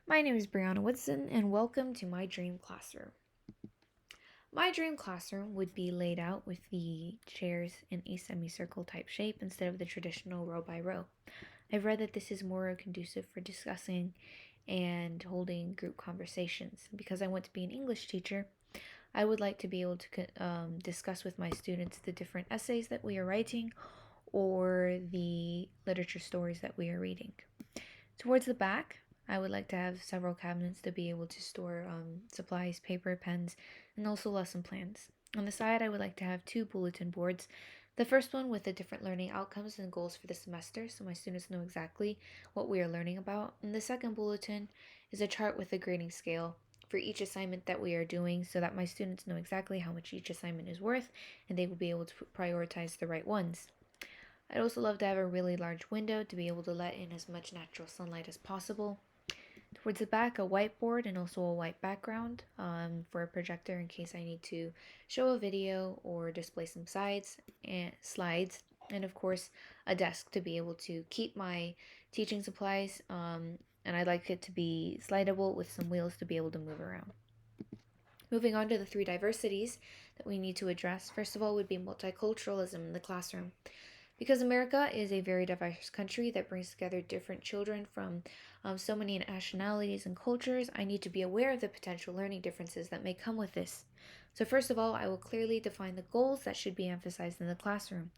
My name is Brianna Woodson, and welcome to my dream classroom. My dream classroom would be laid out with the chairs in a semicircle type shape instead of the traditional row by row. I've read that this is more conducive for discussing and holding group conversations. Because I want to be an English teacher, I would like to be able to discuss with my students the different essays that we are writing or the literature stories that we are reading. Towards the back, I would like to have several cabinets to be able to store supplies, paper, pens, and also lesson plans. On the side, I would like to have two bulletin boards. The first one with the different learning outcomes and goals for the semester, so my students know exactly what we are learning about. And the second bulletin is a chart with a grading scale for each assignment that we are doing so that my students know exactly how much each assignment is worth and they will be able to prioritize the right ones. I'd also love to have a really large window to be able to let in as much natural sunlight as possible. Towards the back, a whiteboard and also a white background for a projector in case I need to show a video or display some slides, and of course, a desk to be able to keep my teaching supplies. And I'd like it to be slidable with some wheels to be able to move around. Moving on to the three diversities that we need to address, first of all, would be multiculturalism in the classroom. Because America is a very diverse country that brings together different children from so many nationalities and cultures, I need to be aware of the potential learning differences that may come with this. So, first of all, I will clearly define the goals that should be emphasized in the classroom.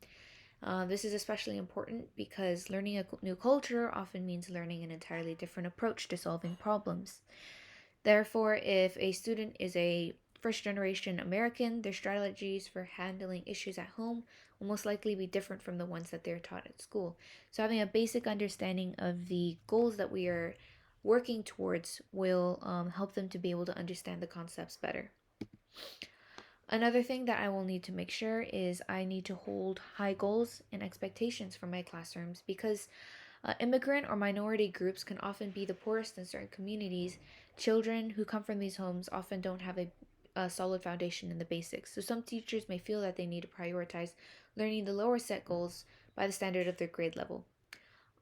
This is especially important because learning a new culture often means learning an entirely different approach to solving problems. Therefore, if a student is a first generation American, their strategies for handling issues at home will most likely be different from the ones that they're taught at school. So, having a basic understanding of the goals that we are working towards will help them to be able to understand the concepts better. Another thing that I will need to make sure is I need to hold high goals and expectations for my classrooms because immigrant or minority groups can often be the poorest in certain communities. Children who come from these homes often don't have a solid foundation in the basics. So some teachers may feel that they need to prioritize learning the lower set goals by the standard of their grade level.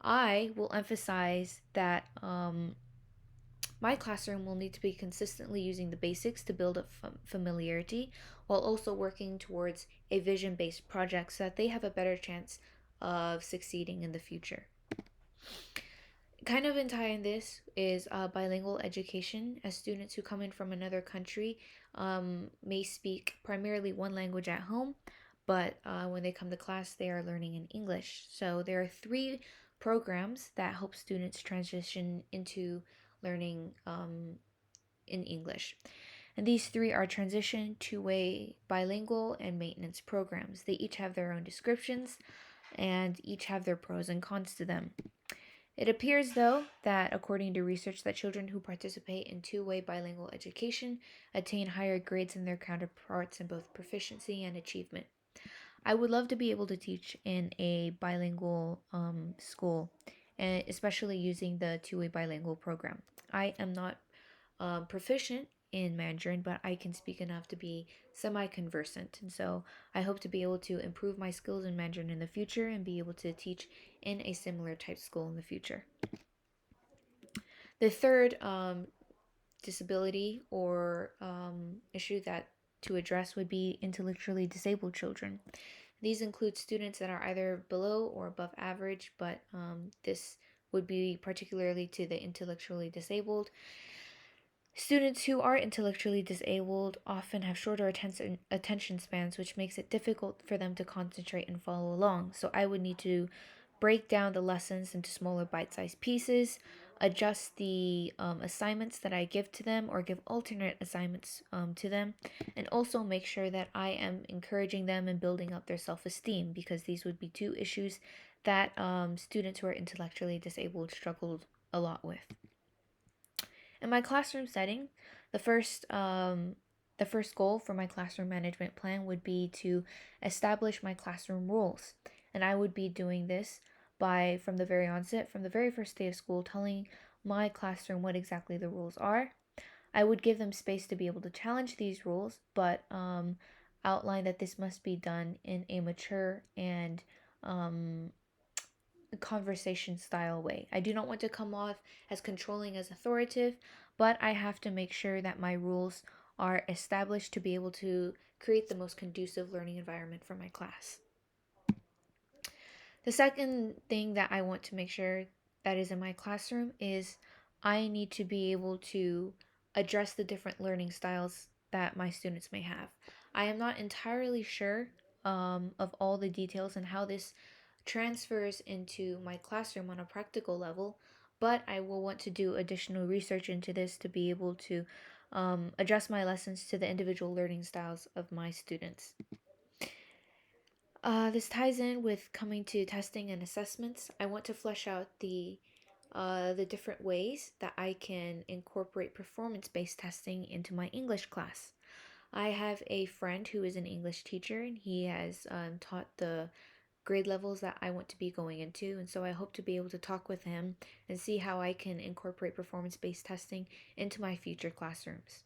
I will emphasize that my classroom will need to be consistently using the basics to build up familiarity while also working towards a vision based project so that they have a better chance of succeeding in the future. Kind of entire this is bilingual education, as students who come in from another country may speak primarily one language at home, but when they come to class, they are learning in English. So there are three programs that help students transition into learning in English. And these three are transition, two-way, bilingual, and maintenance programs. They each have their own descriptions and each have their pros and cons to them. It appears, though, that according to research, that children who participate in two-way bilingual education attain higher grades than their counterparts in both proficiency and achievement. I would love to be able to teach in a bilingual school, and especially using the two-way bilingual program. I am not proficient in Mandarin, but I can speak enough to be semi conversant. And so I hope to be able to improve my skills in Mandarin in the future and be able to teach in a similar type school in the future. The third disability or issue that to address would be intellectually disabled children. These include students that are either below or above average, but this would be particularly to the intellectually disabled. Students who are intellectually disabled often have shorter attention spans, which makes it difficult for them to concentrate and follow along. So I would need to break down the lessons into smaller bite-sized pieces, adjust the assignments that I give to them or give alternate assignments to them, and also make sure that I am encouraging them and building up their self-esteem because these would be two issues that students who are intellectually disabled struggled a lot with. In my classroom setting, the first goal for my classroom management plan would be to establish my classroom rules. And I would be doing this by, from the very onset, from the very first day of school, telling my classroom what exactly the rules are. I would give them space to be able to challenge these rules, but outline that this must be done in a mature and conversation style way. I do not want to come off as controlling, as authoritative, but I have to make sure that my rules are established to be able to create the most conducive learning environment for my class. The second thing that I want to make sure that is in my classroom is I need to be able to address the different learning styles that my students may have. I am not entirely sure of all the details and how this transfers into my classroom on a practical level, but I will want to do additional research into this to be able to adjust my lessons to the individual learning styles of my students. This ties in with coming to testing and assessments. I want to flesh out the different ways that I can incorporate performance-based testing into my English class. I have a friend who is an English teacher, and he has taught the grade levels that I want to be going into, and so I hope to be able to talk with him and see how I can incorporate performance-based testing into my future classrooms.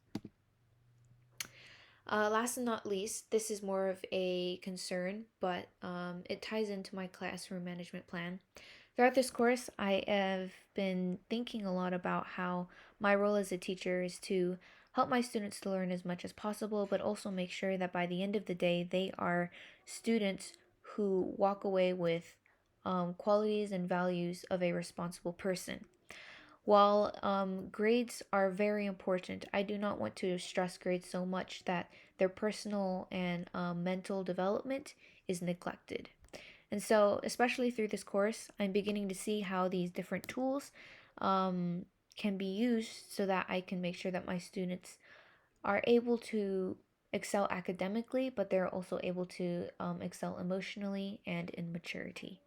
Last and not least, this is more of a concern, but it ties into my classroom management plan. Throughout this course, I have been thinking a lot about how my role as a teacher is to help my students to learn as much as possible, but also make sure that by the end of the day, they are students who walk away with qualities and values of a responsible person. While grades are very important, I do not want to stress grades so much that their personal and mental development is neglected. And so, especially through this course, I'm beginning to see how these different tools can be used so that I can make sure that my students are able to excel academically, but they're also able to excel emotionally and in maturity.